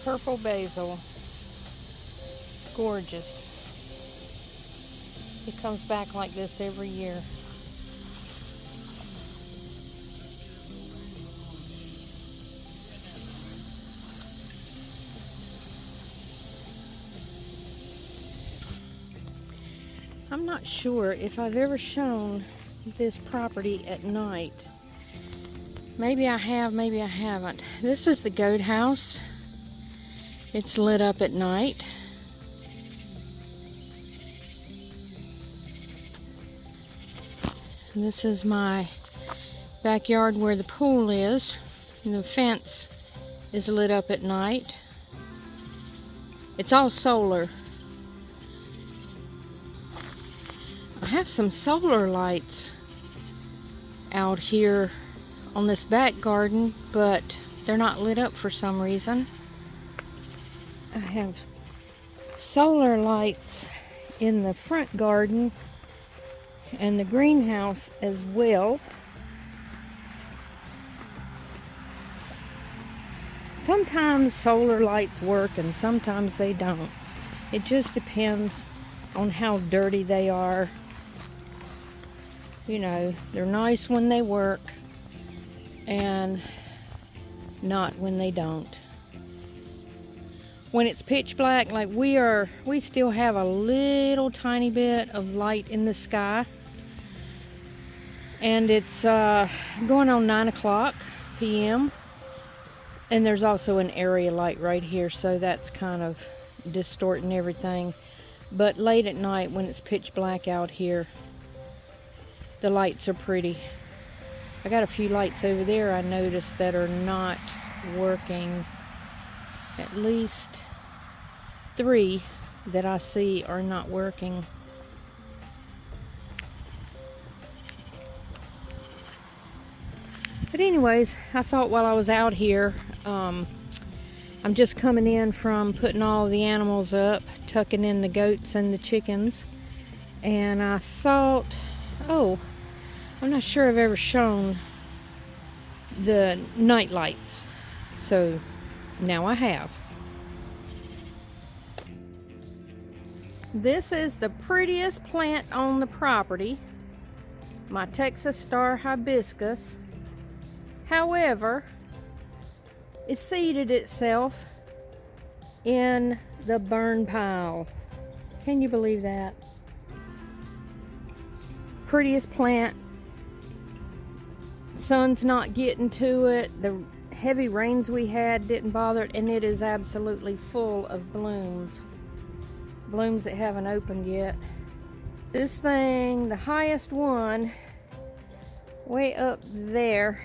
Purple basil. Gorgeous. It comes back like this every year. I'm not sure if I've ever shown this property at night. Maybe I have, maybe I haven't. This is the goat house. It's lit up at night. And this is my backyard where the pool is. And the fence is lit up at night. It's all solar. I have some solar lights out here on this back garden, but they're not lit up for some reason. I have solar lights in the front garden and the greenhouse as well. Sometimes solar lights work and sometimes they don't. It just depends on how dirty they are. You know, they're nice when they work and not when they don't. When it's pitch black, like we still have a little tiny bit of light in the sky. And it's going on 9 o'clock p.m. And there's also an area light right here, so that's kind of distorting everything. But late at night when it's pitch black out here, the lights are pretty. I got a few lights over there I noticed that are not working. At least 3 that I see are not working. But anyways, I thought while I was out here, I'm just coming in from putting all the animals up, tucking in the goats and the chickens, and I thought, oh, I'm not sure I've ever shown the night lights, so now I have. This is the prettiest plant on the property, my Texas Star Hibiscus. However, it seeded itself in the burn pile. Can you believe that? Prettiest plant. Sun's not getting to it. The heavy rains we had didn't bother it, and it is absolutely full of blooms. Blooms that haven't opened yet. This thing, the highest one, way up there,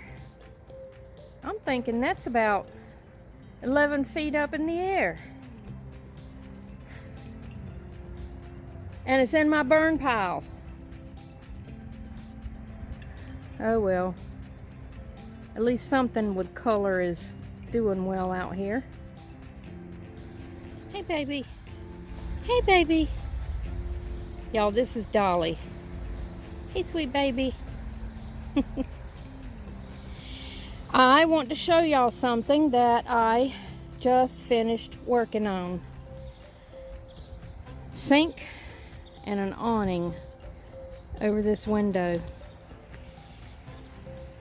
I'm thinking that's about 11 feet up in the air. And it's in my burn pile. Oh well. At least something with color is doing well out here. Hey baby. Hey baby. Y'all, this is Dolly. Hey sweet baby. I want to show y'all something that I just finished working on. Sink and an awning over this window.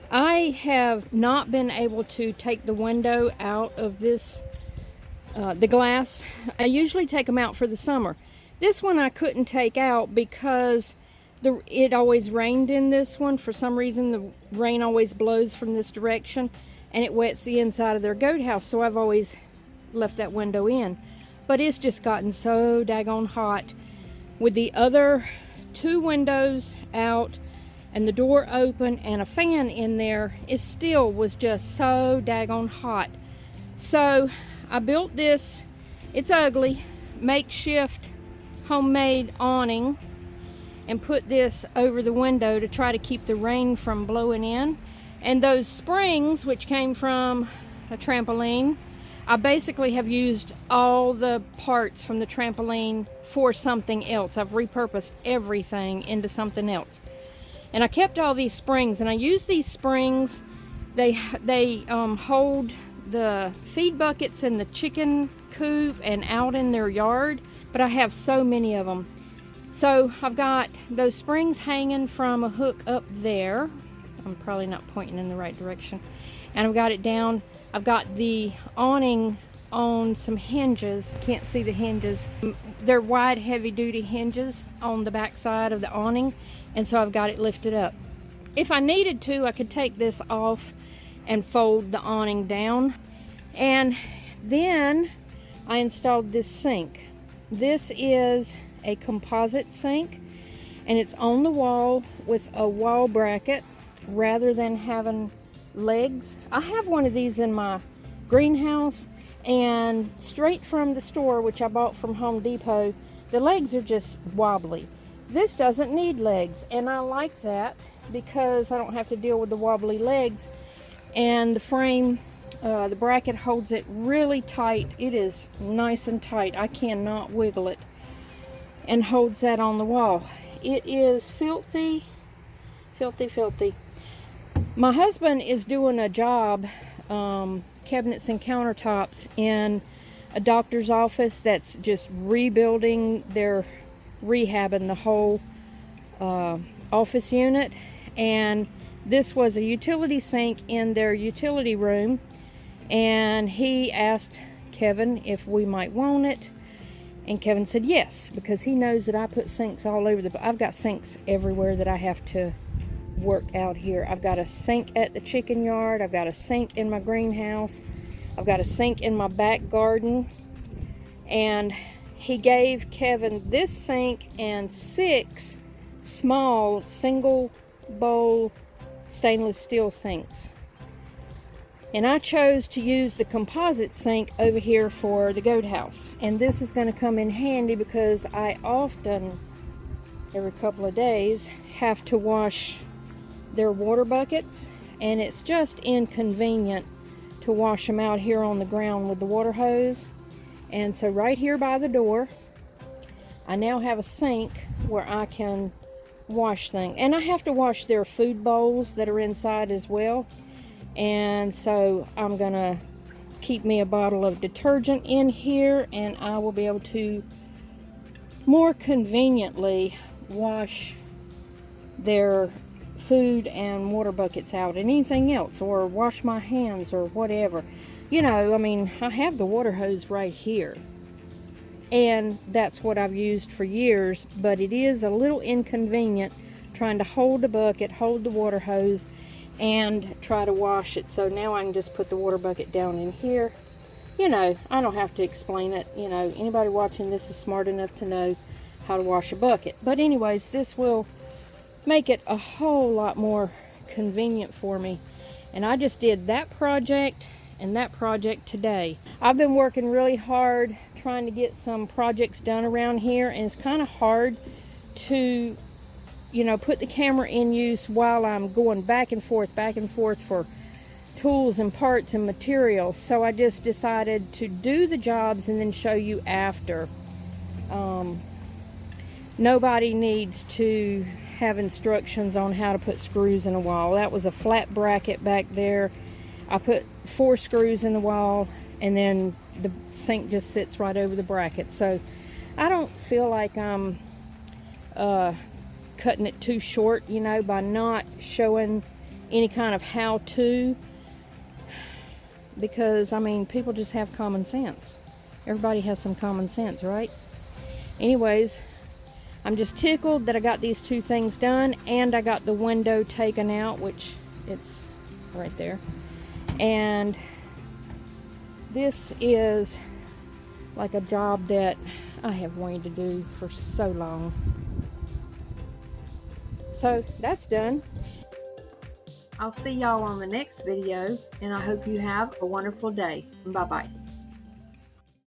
I have not been able to take the window out of this, the glass. I usually take them out for the summer. This one I couldn't take out because it always rained in this one. For some reason, the rain always blows from this direction and it wets the inside of their goat house, so I've always left that window in. But it's just gotten so daggone hot with the other 2 windows out and the door open and a fan in there. It still was just so daggone hot. So I built this, it's ugly, makeshift homemade awning, and put this over the window to try to keep the rain from blowing in. And those springs, which came from a trampoline, I basically have used all the parts from the trampoline for something else. I've repurposed everything into something else. And I kept all these springs, and I use these springs. They hold the feed buckets in the chicken coop and out in their yard, but I have so many of them. So I've got those springs hanging from a hook up there. I'm probably not pointing in the right direction. And I've got it down. I've got the awning on some hinges. Can't see the hinges. They're wide, heavy-duty hinges on the back side of the awning, and so I've got it lifted up. If I needed to, I could take this off and fold the awning down. And then I installed this sink. This is a composite sink, and it's on the wall with a wall bracket rather than having legs. I have one of these in my greenhouse, and straight from the store, which I bought from Home Depot, the legs are just wobbly. This doesn't need legs, and I like that because I don't have to deal with the wobbly legs. And the frame, the bracket holds it really tight. It is nice and tight. I cannot wiggle it, and holds that on the wall. It is filthy, filthy, filthy. My husband is doing a job, cabinets and countertops, in a doctor's office that's just rebuilding. They're rehabbing the whole office unit, and this was a utility sink in their utility room, and he asked Kevin if we might want it, and Kevin said yes, because he knows that I put sinks all over I've got sinks everywhere that I have to work out here. I've got a sink at the chicken yard, I've got a sink in my greenhouse, I've got a sink in my back garden. And he gave Kevin this sink and 6 small single bowl stainless steel sinks, and I chose to use the composite sink over here for the goat house. And this is going to come in handy because I often, every couple of days, have to wash their water buckets, and it's just inconvenient to wash them out here on the ground with the water hose. And so right here by the door, I now have a sink where I can wash things. And I have to wash their food bowls that are inside as well. And so I'm gonna keep me a bottle of detergent in here, and I will be able to more conveniently wash their food and water buckets out, and anything else, or wash my hands or whatever. You know, I mean, I have the water hose right here, and that's what I've used for years, but it is a little inconvenient trying to hold the bucket, hold the water hose, and try to wash it. So now I can just put the water bucket down in here. You know, I don't have to explain it. You know, anybody watching this is smart enough to know how to wash a bucket. But anyways, this will make it a whole lot more convenient for me. And I just did that project and that project today. I've been working really hard trying to get some projects done around here, and it's kind of hard to, you know, put the camera in use while I'm going back and forth for tools and parts and materials. So I just decided to do the jobs and then show you after. Nobody needs to have instructions on how to put screws in a wall. That was a flat bracket back there. I put 4 screws in the wall, and then the sink just sits right over the bracket. So I don't feel like I'm cutting it too short, you know, by not showing any kind of how-to, because I mean, people just have common sense. Everybody has some common sense, right? Anyways, I'm just tickled that I got these 2 things done, and I got the window taken out, which it's right there. And this is like a job that I have wanted to do for so long. So that's done. I'll see y'all on the next video, and I hope you have a wonderful day. Bye-bye.